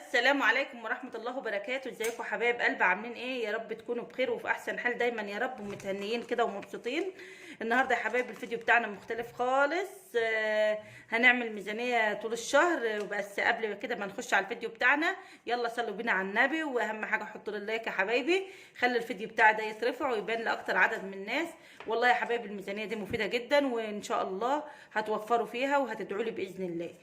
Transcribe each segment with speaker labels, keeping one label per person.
Speaker 1: السلام عليكم ورحمة الله وبركاته. ازيكم حبايب قلب؟ عاملين ايه؟ يا رب تكونوا بخير وفي احسن حال دايما يا رب، ومتهنيين كده ومبسوطين. النهارده يا حبايب الفيديو بتاعنا مختلف خالص. هنعمل ميزانية طول الشهر. بس قبل كده ما نخش على الفيديو بتاعنا، يلا صلوا بينا على النبي، واهم حاجة حطوا لي اللايك يا حبايبي، خلي الفيديو بتاعي ده يترفع ويبان لاكتر عدد من الناس. والله يا حبايب الميزانية دي مفيدة جدا، وان شاء الله هتوفروا فيها وهتدعوا لي باذن الله.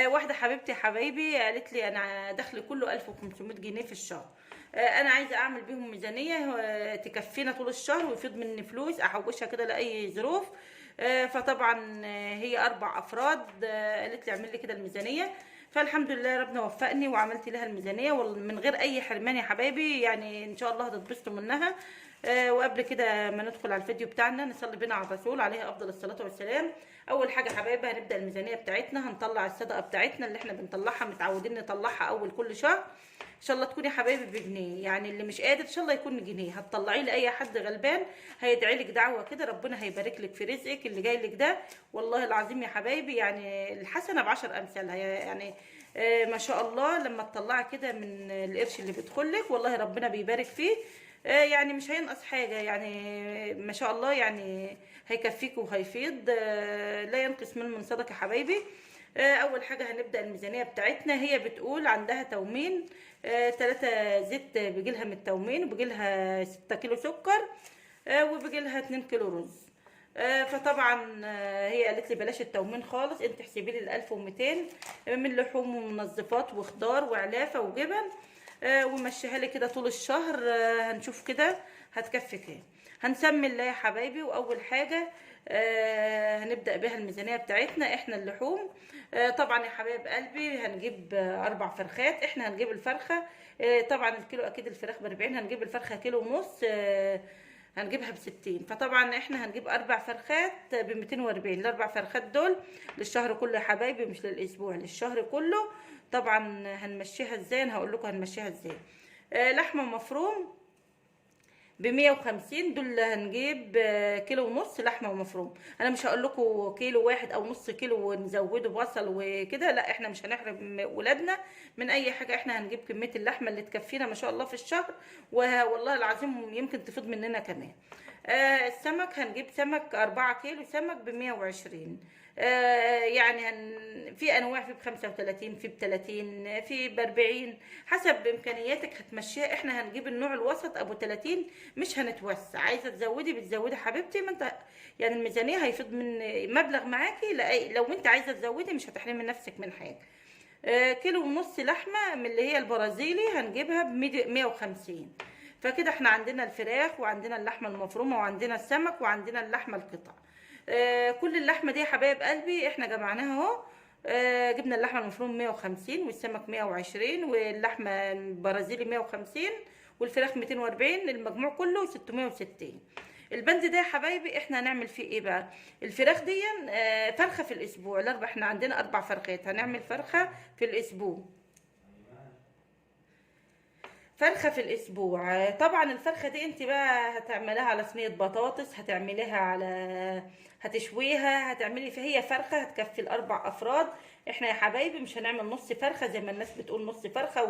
Speaker 1: واحدة حبيبتي حبايبي قالت لي انا دخلي كله 1500 جنيه في الشهر. انا عايزه اعمل بيهم ميزانيه تكفينا طول الشهر ويفيض مني فلوس احوشها كده لاي ظروف. فطبعا هي 4 افراد. قالت لي اعمل لي كده الميزانيه. فالحمد لله ربنا وفقني وعملت لها الميزانيه من غير اي حرمان يا حبايبي، يعني ان شاء الله هتتبسطوا منها. وقبل كده ما ندخل على الفيديو بتاعنا نصلي بينا على الرسول عليه افضل الصلاه والسلام. اول حاجه حبايبي هنبدا الميزانيه بتاعتنا، هنطلع الصدقه بتاعتنا اللي احنا بنطلعها متعودين نطلعها اول كل شهر. ان شاء الله تكون يا حبايبي بجنيه، يعني اللي مش قادر ان شاء الله يكون جنيه هتطلعيه لاي حد غلبان هيدعي لك دعوه كده، ربنا هيبارك لك في رزقك اللي جاي لك ده. والله العظيم يا حبايبي يعني الحسنه بعشر امثالها يعني. ما شاء الله لما تطلعي كده من القرش اللي بيدخل لك والله ربنا بيبارك فيه. يعني مش هينقص حاجة، يعني ما شاء الله يعني هيكفيك وهيفيض. لا ينقص من صدقة يا حبايبي. أول حاجة هنبدأ الميزانية بتاعتنا. هي بتقول عندها تومين، 3 زيت بيجيلها من التومين، وبيجيلها 6 كيلو سكر، وبيجيلها 2 كيلو رز. فطبعا هي قالت لي بلاش التومين خالص، انت احسبي لي ال 1200 من لحوم ومنظفات وخضار وعلافة وجبن. ومشيها لي كده طول الشهر. هنشوف كده هتكفي كام. هنسمي الله يا حبايبي. واول حاجه هنبدا بها الميزانيه بتاعتنا احنا اللحوم. طبعا يا حبايب قلبي هنجيب 4 فرخات. احنا هنجيب الفرخه، طبعا الكيلو اكيد الفراخ ب40، هنجيب الفرخه كيلو ونص، هنجيبها ب60. فطبعا احنا هنجيب 4 فرخات ب240. ال4 فرخات دول للشهر كله يا حبايبي، مش للاسبوع، للشهر كله. طبعا هنمشيها ازاي؟ انا هقول لكم هنمشيها ازاي. لحمه مفروم ب150. دول هنجيب كيلو ونص لحمه مفروم. انا مش هقول لكم كيلو واحد او نص كيلو ونزوده بصل وكده، لا احنا مش هنحرم ولادنا من اي حاجه. احنا هنجيب كميه اللحمه اللي تكفينا ما شاء الله في الشهر، والله العظيم يمكن تفيض مننا كمان. السمك هنجيب سمك 4 كيلو سمك ب120. يعني في انواع، في ب35، في ب30، في ب40، حسب امكانياتك هتمشيها. احنا هنجيب النوع الوسط ابو 30، مش هنتوسع. عايزه تزودي بتزودي حبيبتي، ما انت يعني الميزانيه هيفيض من مبلغ معاكي. لو انت عايزه تزودي مش هتحرمي نفسك من حاجه. كيلو ونص لحمه من اللي هي البرازيلي هنجيبها ب150. فكده احنا عندنا الفراخ وعندنا اللحمه المفرومه وعندنا السمك وعندنا اللحمه القطع. كل اللحمه دي يا حبايب قلبي احنا جمعناها اهو. جبنا اللحمه المفرومه 150 والسمك 120 واللحمه البرازيلي 150 والفراخ 240، المجموع كله 660. البند ده يا حبايبي احنا هنعمل فيه ايه بقى؟ الفراخ دي فرخه في الاسبوع. احنا عندنا 4 فرخات، هنعمل فرخه في الاسبوع. فرخة في الأسبوع. طبعا الفرخة دي انت بقى هتعمليها على صينية بطاطس، هتعمليها على، هتشويها، هتعملي فيها. هي فرخة هتكفي ال4 أفراد. احنا يا حبايبي مش هنعمل نص فرخة زي ما الناس بتقول نص فرخة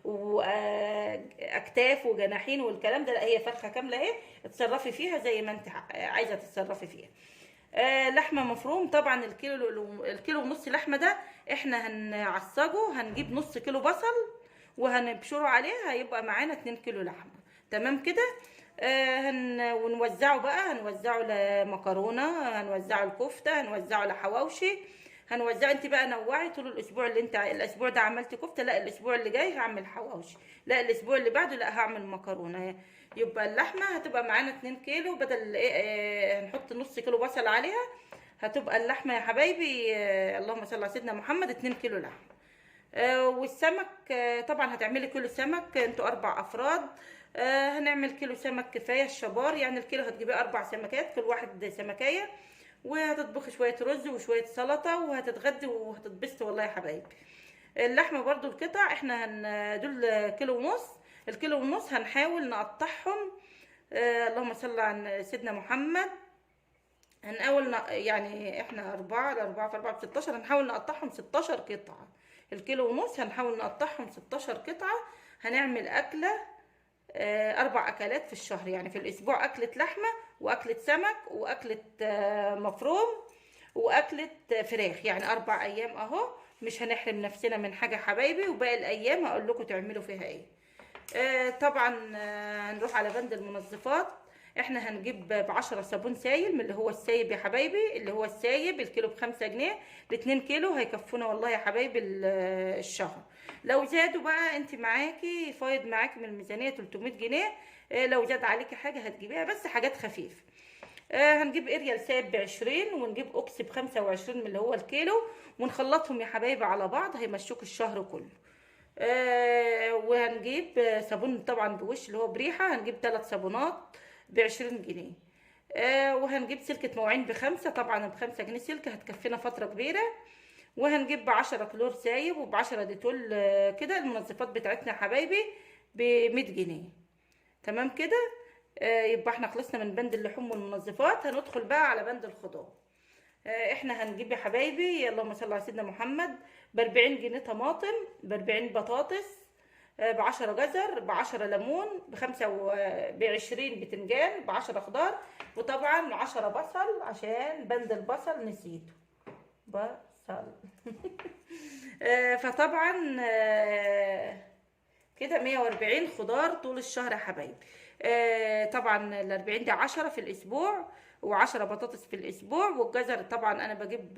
Speaker 1: وأكتاف وجناحين والكلام ده، لا هي فرخة كاملة اهي. اتصرفي فيها زي ما انت عايزة تتصرفي فيها. لحمه مفروم. طبعا الكيلو ونص لحمه ده احنا هنعصجه، هنجيب نص كيلو بصل وهنبشره عليه، هيبقى معانا 2 كيلو لحمه. تمام كده. ونوزعه بقى، هنوزعه لمكرونه، هنوزعه لكفته، هنوزعه لحواوشي، هنوزعه. انت بقى نوعي طول الاسبوع. اللي انت الاسبوع ده عملت كفته، لا الاسبوع اللي جاي هعمل حواوشي، لا الاسبوع اللي بعده لا هعمل مكرونه. يبقى اللحمه هتبقى معانا 2 كيلو، بدل ايه هنحط نص كيلو بصل عليها. هتبقى اللحمه يا حبايبي اللهم صل على سيدنا محمد 2 كيلو لحمه. والسمك طبعا هتعملي كيلو سمك، انتوا 4 أفراد. هنعمل كيلو سمك كفايه الشبار، يعني الكيلو هتجيبي 4 سمكات، كل واحد سمكيه، وهتطبخي شويه رز وشويه سلطه وهتتغدي وهتتبسطي والله يا حبايبي. اللحمه برضو القطع احنا دول كيلو ونص. الكيلو ونص هنحاول نقطعهم. اللهم صل على سيدنا محمد. هنحاول يعني احنا 4 ل4 في 4 ب16، هنحاول نقطعهم 16 قطعة. الكيلو ونص هنحاول نقطعهم 16 قطعة. هنعمل أكلة 4 أكلات في الشهر، يعني في الأسبوع أكلة لحمة وأكلة سمك وأكلة مفروم وأكلة فراخ، يعني 4 أيام أهو. مش هنحرم نفسنا من حاجة حبايبي، وباقي الأيام هقول لكم تعملوا فيها إيه. طبعا هنروح على بند المنظفات. احنا هنجيب ب10 صابون سايل من اللي هو السايب يا حبايبي، اللي هو السايب الكيلو ب5 جنيه. ال2 كيلو هيكفونا والله يا حبايبي الشهر. لو زادوا بقى انت معاكي فايض معاكي من الميزانيه 300 جنيه. لو زاد عليكي حاجه هتجيبيها، بس حاجات خفيفه. هنجيب اريال سايب ب20 ونجيب اوكسي ب25 من اللي هو الكيلو، ونخلطهم يا حبايبي على بعض هيمشوك الشهر كله. وهنجيب صابون طبعا بوش اللي هو بريحة، هنجيب 3 صابونات ب20 جنيه. وهنجيب سلكة مواعين ب5، طبعا ب5 جنيه سلكة هتكفينا فترة كبيرة. وهنجيب ب10 كلور سايب وب10 ديتول. كده المنظفات بتاعتنا يا حبايبي ب100 جنيه. تمام كده. يبقى احنا خلصنا من بند اللحوم والمنظفات. هندخل بقى على بند الخضار. احنا هنجيب يا حبايبي اللهم صل على سيدنا محمد ب40 جنيه طماطم، ب40 بطاطس، ب10 جزر، ب10 ليمون، ب20 بتنجان، ب10 خضار، وطبعا 10 بصل عشان بند البصل نسيته. بصل. فطبعا كده 140 خضار طول الشهر يا حبايبي. طبعا ال40 دي 10 في الاسبوع، و10 بطاطس في الاسبوع. والجزر طبعا انا بجيب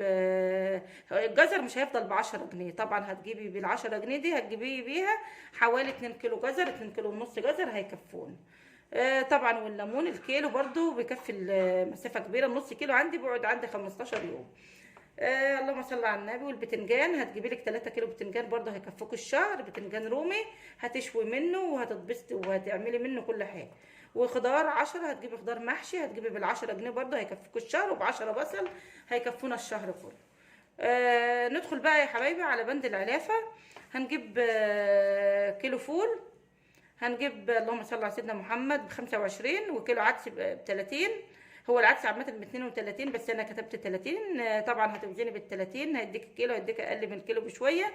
Speaker 1: الجزر مش هيفضل ب10 جنيه، طبعا هتجيبي بال10 جنيه دي هتجيبي بيها حوالي 2 كيلو جزر، 2 كيلو ونص جزر هيكفون. طبعا والليمون الكيلو برضو بيكفي مسافة كبيرة، النص كيلو عندي بيقعد عندي 15 يوم. اللهم صل على النبي. والبتنجان هتجيبي لك 3 كيلو بتنجان برضه هيكفوك الشهر، بتنجان رومي هتشوي منه وهتتبسطي وهتعملي منه كل حاجه. وخضار 10 هتجيبي خضار محشي هتجيبي بال10 جنيه برضه هيكفوك الشهر، وب10 بصل هيكفونا الشهر كله. ندخل بقى يا حبايبي على بند العلافه. هنجيب كيلو فول، هنجيب اللهم صل على سيدنا محمد ب25، وكيلو عدس ب30. هو العدس عامة ب32 بس انا كتبت 30. طبعا هتوزني بال30 هيديك الكيلو، هيديك اقل من الكيلو بشوية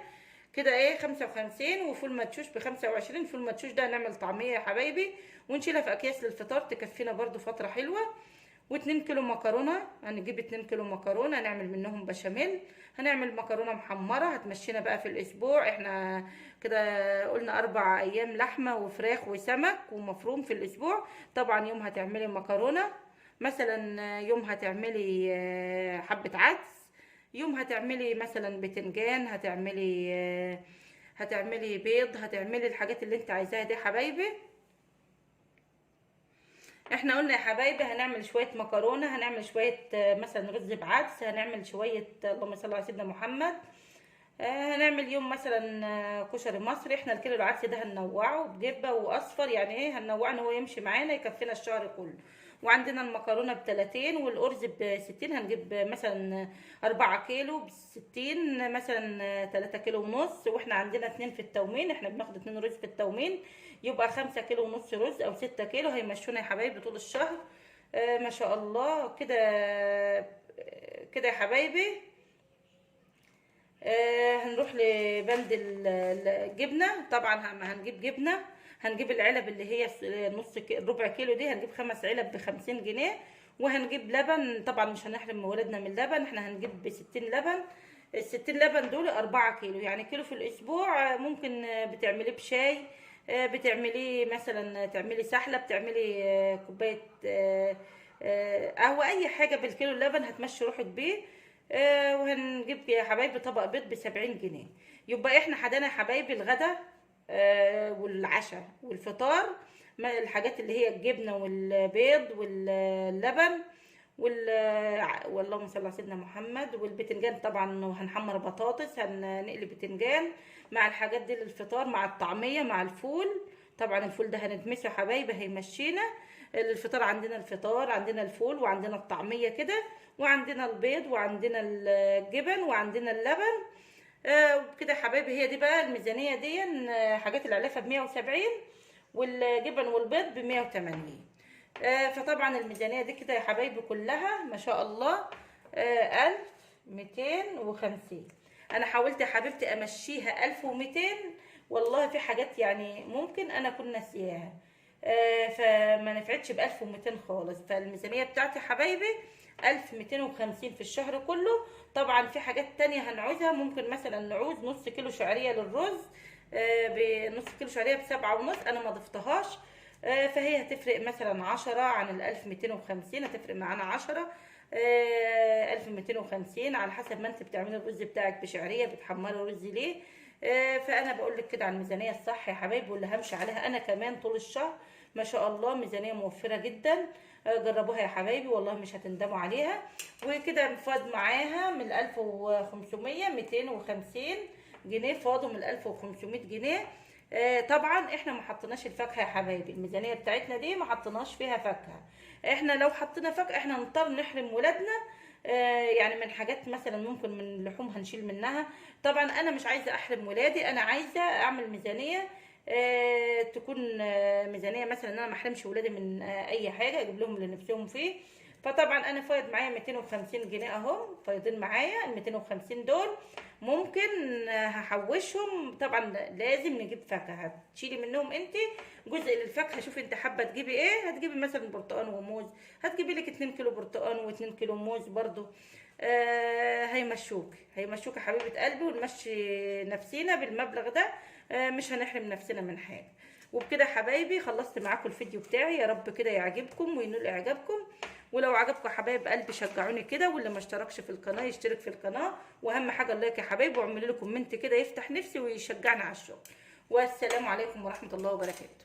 Speaker 1: كده ايه 55. وفول مدشوش ب25. فول مدشوش ده هنعمل طعمية يا حبايبي ونشيلها في اكياس للفطار تكفينا برضو فترة حلوة. و2 كيلو مكرونه، هنجيب 2 كيلو مكرونه هنعمل منهم بشاميل. هنعمل مكرونه محمره هتمشينا بقى في الاسبوع. احنا كده قلنا 4 ايام لحمه وفراخ وسمك ومفروم في الاسبوع. طبعا يوم هتعملي مكرونه، مثلا يوم هتعملي حبه عدس، يوم هتعملي مثلا بتنجان، هتعملي بيض، هتعملي الحاجات اللي انت عايزاها دي حبايبي. احنا قلنا يا حبايبي هنعمل شويه مكرونه، هنعمل شويه مثلا رز بعدس، هنعمل شويه اللهم صل على سيدنا محمد. هنعمل يوم مثلا كشري مصري. احنا الكيلو العدس ده هننوعه بجبه واصفر، يعني ايه هننوعه ان هو يمشي معانا يكفينا الشهر كله. وعندنا المكرونه ب30 والارز ب60. هنجيب مثلا 4 كيلو ب60، مثلا 3 كيلو ونص. واحنا عندنا 2 في التومين، احنا بناخد 2 رز في التومين، يبقى 5 كيلو ونص رز او 6 كيلو هيمشونا يا حبايبي طول الشهر. ما شاء الله كده. كده يا حبايبي. هنروح لبند الجبنه. طبعا هنجيب جبنه، هنجيب العلب اللي هي ربع كيلو دي، هنجيب 5 علب ب50 جنيه. وهنجيب لبن، طبعا مش هنحرم ولادنا من اللبن، احنا هنجيب ب60 لبن. ال60 لبن دول 4 كيلو، يعني كيلو في الاسبوع. ممكن بتعمليه بشاي، بتعمليه مثلا تعملي سحلة، بتعملي كوباية قهوة، اي حاجة بالكيلو اللبن هتمشي روحك بيه. وهنجيب يا حبايبي طبق بيض ب70 جنيه. يبقى احنا حدانا يا حبايبي الغدا والعشاء والفطار، الحاجات اللي هي الجبنة والبيض واللبن واللهم صل على سيدنا محمد. والبتنجان طبعا وهنحمر بطاطس، هنقلي بتنجان مع الحاجات دي للفطار، مع الطعمية، مع الفول. طبعا الفول ده هندمسه يا حبايبي هيمشينا الفطار. عندنا الفطار، عندنا الفول، وعندنا الطعمية كده، وعندنا البيض، وعندنا الجبن، وعندنا اللبن. وكده يا حبايبي هي دي بقى الميزانية دي. حاجات العلافة ب170 والجبن والبيض ب180. فطبعا الميزانية دي كده يا حبايبي كلها ما شاء الله 1250. انا حاولت يا حبيبتي امشيها 1200. والله في حاجات يعني ممكن انا اكون ناسياها، فما نفعتش ب 1200 خالص. فالميزانيه بتاعتي يا حبايبي 1250 في الشهر كله. طبعا في حاجات تانية هنعوزها، ممكن مثلا نعوز نص كيلو شعريه للرز، بنص كيلو شعريه ب7.5 انا ما ضفتهاش. فهي هتفرق مثلا 10 عن ال 1250، هتفرق معانا 10. 1250 على حسب ما انت بتعملي الرز بتاعك بشعريه، بتحمري الرز ليه. فانا بقول لك كده على الميزانيه الصح يا حبايبي، واللي همشي عليها انا كمان طول الشهر. ما شاء الله ميزانيه موفره جدا. جربوها يا حبايبي والله مش هتندموا عليها. وكده فاض معاها من 1500 250 جنيه، فاضوا من 1500 جنيه. طبعا احنا ما حطيناش الفاكهه يا حبايبي، الميزانيه بتاعتنا دي ما حطيناش فيها فاكهه. احنا لو حطينا فاكهه احنا نضطر نحرم ولادنا يعني من حاجات، مثلا ممكن من اللحوم هنشيل منها. طبعا انا مش عايزه احرم ولادي، انا عايزه اعمل ميزانيه تكون ميزانيه مثلا ان انا ما احرمش ولادي من اي حاجه، اجيب لهم اللي نفسهم فيه. فطبعا انا فايض معايا 250 جنيه اهم، فايضين معايا ال 250 دول. ممكن هحوشهم. طبعا لازم نجيب فاكهه، هتشيلي منهم انت جزء للفاكهه. شوفي انت حابه تجيبي ايه، هتجيبي مثلا برتقان وموز، هتجيبي لك 2 كيلو برتقان و2 كيلو موز برضو. هيمشوك يا حبيبه قلبي، ونمشي نفسينا بالمبلغ ده. مش هنحرم نفسنا من حاجه. وبكده حبايبي خلصت معاكم الفيديو بتاعي، يا رب كده يعجبكم وينول اعجابكم. ولو عجبكم يا حبايب قلبي شجعوني كده، واللي ما اشتركش في القناه يشترك في القناه، واهم حاجه اللايك يا حبايبي، واعملوا لي كومنت كده يفتح نفسي ويشجعني على الشغل. والسلام عليكم ورحمه الله وبركاته.